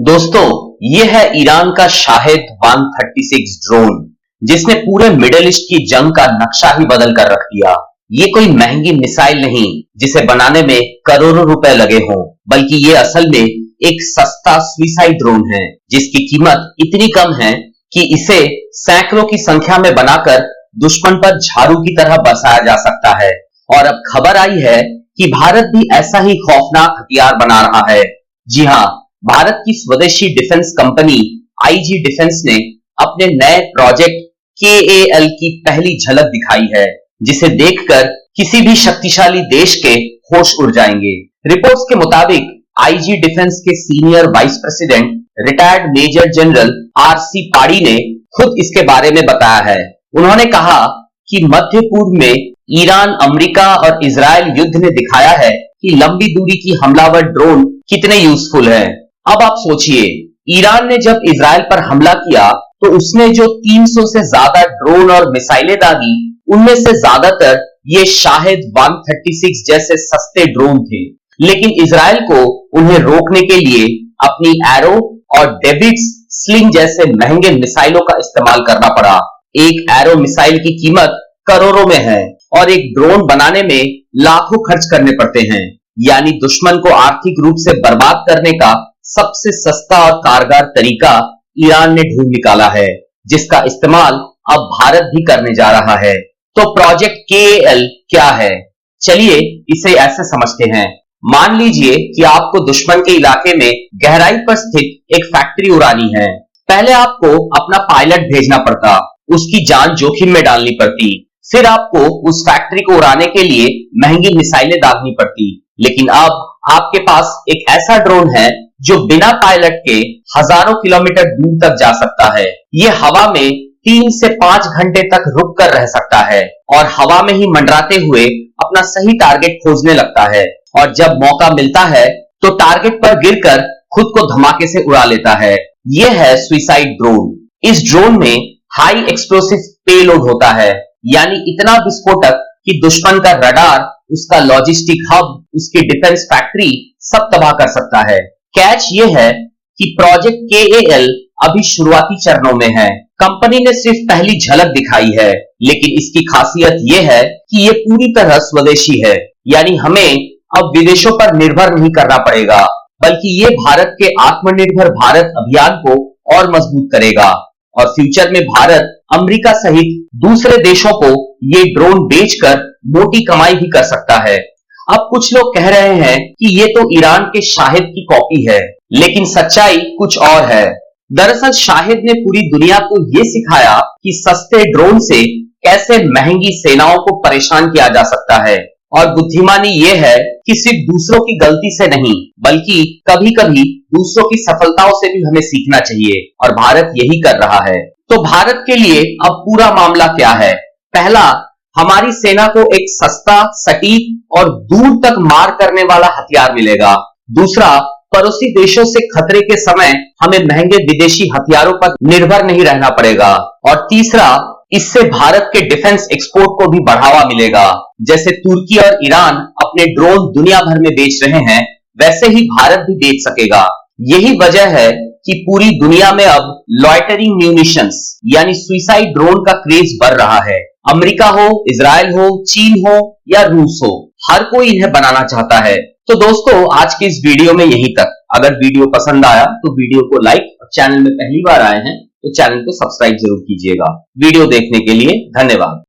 दोस्तों, ये है ईरान का शाहिद 136 ड्रोन, जिसने पूरे मिडिल ईस्ट की जंग का नक्शा ही बदल कर रख दिया। ये कोई महंगी मिसाइल नहीं जिसे बनाने में करोड़ों रुपए लगे हों, बल्कि ये असल में एक सस्ता सुइसाइड ड्रोन है, जिसकी कीमत इतनी कम है कि इसे सैकड़ों की संख्या में बनाकर दुश्मन पर झाड़ू की तरह बरसाया जा सकता है। और अब खबर आई है कि भारत भी ऐसा ही खौफनाक हथियार बना रहा है। जी हाँ, भारत की स्वदेशी डिफेंस कंपनी आईजी डिफेंस ने अपने नए प्रोजेक्ट केएएल की पहली झलक दिखाई है, जिसे देखकर किसी भी शक्तिशाली देश के होश उड़ जाएंगे। रिपोर्ट्स के मुताबिक आईजी डिफेंस के senior vice president retired major general RC Padhi ने खुद इसके बारे में बताया है। उन्होंने कहा कि मध्य पूर्व में ईरान, अमेरिका और इजराइल युद्ध ने दिखाया है कि लंबी दूरी की हमलावर ड्रोन कितने यूजफुल है। अब आप सोचिए, ईरान ने जब इजराइल पर हमला किया तो उसने जो 300 से ज्यादा ड्रोन और मिसाइलें दागी, उनमें से ज्यादातर ये शाहिद 136 जैसे सस्ते ड्रोन थे। लेकिन इजराइल को उन्हें रोकने के लिए अपनी एरो और डेविड्स स्लिंग जैसे महंगे मिसाइलों का इस्तेमाल करना पड़ा। एक एरो मिसाइल की कीमत करोड़ों में है और एक ड्रोन बनाने में लाखों खर्च करने पड़ते हैं। यानी दुश्मन को आर्थिक रूप से बर्बाद करने का सबसे सस्ता और कारगर तरीका ईरान ने ढूंढ निकाला है, जिसका इस्तेमाल अब भारत भी करने जा रहा है। तो प्रोजेक्ट केएएल क्या है? चलिए इसे ऐसे समझते हैं। मान लीजिए कि आपको दुश्मन के इलाके में गहराई पर स्थित एक फैक्ट्री उड़ानी है। पहले आपको अपना पायलट भेजना पड़ता, उसकी जान जोखिम में डालनी पड़ती, फिर आपको उस फैक्ट्री को उड़ाने के लिए महंगी मिसाइलें दागनी पड़ती। लेकिन अब आपके पास एक ऐसा ड्रोन है जो बिना पायलट के हजारों किलोमीटर दूर तक जा सकता है। ये हवा में 3 से 5 घंटे तक रुक कर रह सकता है और हवा में ही मंडराते हुए अपना सही टारगेट खोजने लगता है, और जब मौका मिलता है तो टारगेट पर गिरकर खुद को धमाके से उड़ा लेता है। यह है सुइसाइड ड्रोन। इस ड्रोन में हाई एक्सप्लोसिव पेलोड होता है, यानी इतना विस्फोटक कि दुश्मन का रडार, उसका लॉजिस्टिक हब, उसकी डिफेंस फैक्ट्री सब तबाह कर सकता है। कैच ये है कि प्रोजेक्ट केएएल अभी शुरुआती चरणों में है। कंपनी ने सिर्फ पहली झलक दिखाई है, लेकिन इसकी खासियत ये है कि ये पूरी तरह स्वदेशी है। यानी हमें अब विदेशों पर निर्भर नहीं करना पड़ेगा, बल्कि ये भारत के आत्मनिर्भर भारत अभियान को और मजबूत करेगा। और फ्यूचर में भारत, अमेरिका सहित दूसरे देशों को ये ड्रोन बेचकर मोटी कमाई भी कर सकता है। अब कुछ लोग कह रहे हैं कि ये तो ईरान के शाहिद की कॉपी है, लेकिन सच्चाई कुछ और है। दरअसल शाहिद ने पूरी दुनिया को ये सिखाया कि सस्ते ड्रोन से कैसे महंगी सेनाओं को परेशान किया जा सकता है। और बुद्धिमानी ये है कि सिर्फ दूसरों की गलती से नहीं, बल्कि कभी-कभी दूसरों की सफलताओं से भी हमें सीखना चाहिए, और भारत यही कर रहा है। तो भारत के लिए अब पूरा मामला क्या है? पहला, हमारी सेना को एक सस्ता, सटीक और दूर तक मार करने वाला हथियार मिलेगा। दूसरा, पड़ोसी देशों से खतरे के समय हमें महंगे विदेशी हथियारों पर निर्भर नहीं रहना पड़ेगा। और तीसरा, इससे भारत के डिफेंस एक्सपोर्ट को भी बढ़ावा मिलेगा। जैसे तुर्की और ईरान अपने ड्रोन दुनिया भर में बेच रहे हैं, वैसे ही भारत भी बेच सकेगा। यही वजह है कि पूरी दुनिया में अब लॉइटरिंग म्यूनिशंस यानी सुइसाइड ड्रोन का क्रेज बढ़ रहा है। अमेरिका हो, इजराइल हो, चीन हो या रूस हो, हर कोई इन्हें बनाना चाहता है। तो दोस्तों, आज की इस वीडियो में यहीं तक। अगर वीडियो पसंद आया तो वीडियो को लाइक, और चैनल में पहली बार आए हैं तो चैनल को सब्सक्राइब जरूर कीजिएगा। वीडियो देखने के लिए धन्यवाद।